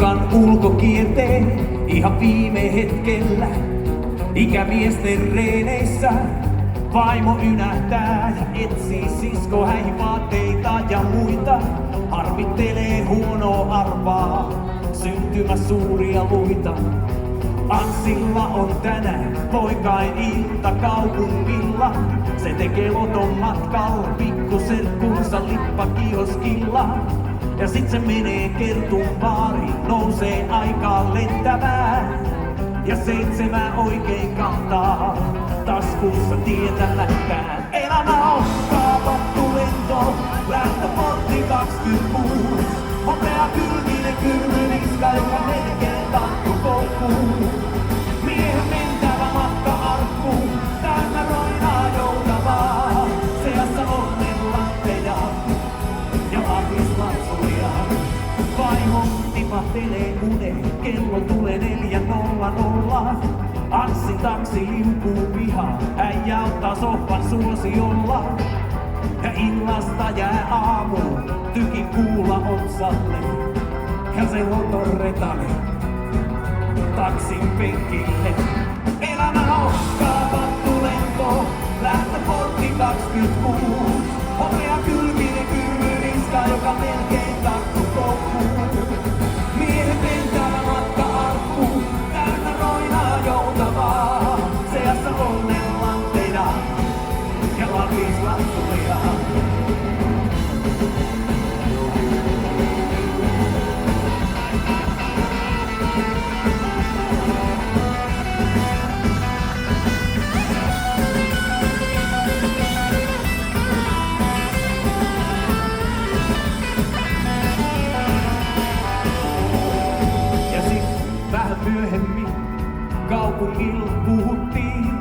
tiukan ulkokierteen ihan viime hetkellä. Ikämiesten reeneissä vaimo ynähtää ja etsii sisko häihivaatteita ja muita. Harmittelee huonoa arvaa, syntymä suuria luita. Anssilla on tänään poikain ilta kaupungilla. Se tekee loton matkalla pikkuserkkunsa lippakioskilla. Ja sit se menee Kertun baariin, nousee aikaan lentämään. Ja 7 oikein kantaa, taskussa tietä lähtään. Elämä on kaapattu lento, lähtöportti 26. Hopea kylkinen kylmyniska, joka melkein tarttu koukkuun. Miehen mentävä matka-arkkuun, täynnä roinaa joutavaa. Seassa onnenlatteja ja lapislatsuja. Vaimo tipahtelee uneen, kello tulee 4:00. Anssi taksi liukuu pihaan, äijä ottaa sohvan suosiolla. Ja illasta jää aamu, tykin kuulla otsalle. Ja se loton retale taksin penkille. Elämä on kaapattu lento, lähtöportti 26. Hopea kylkinen kylmyniska, joka melkein tarttu koukkuun. Miehen mentävä matka-arkkuun, täynnä roinaa joutavaa. Seassa onnenlanteja ja lapislattuja. Myöhemmin kaupungilla puhuttiin,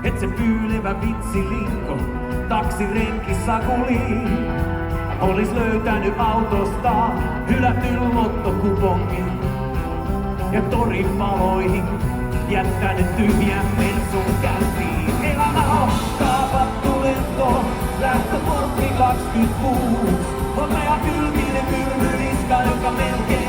et se pyylevä vitsilikko taksirenki Sakuliin olis löytänyt autosta hylätyn lottokupongin ja torin valoihin jättänyt tyhjän Mersun käyntiin. Elämä on kaapattu lento, lähtöportti 26. Hopea kylminen kylmyniska, joka melkein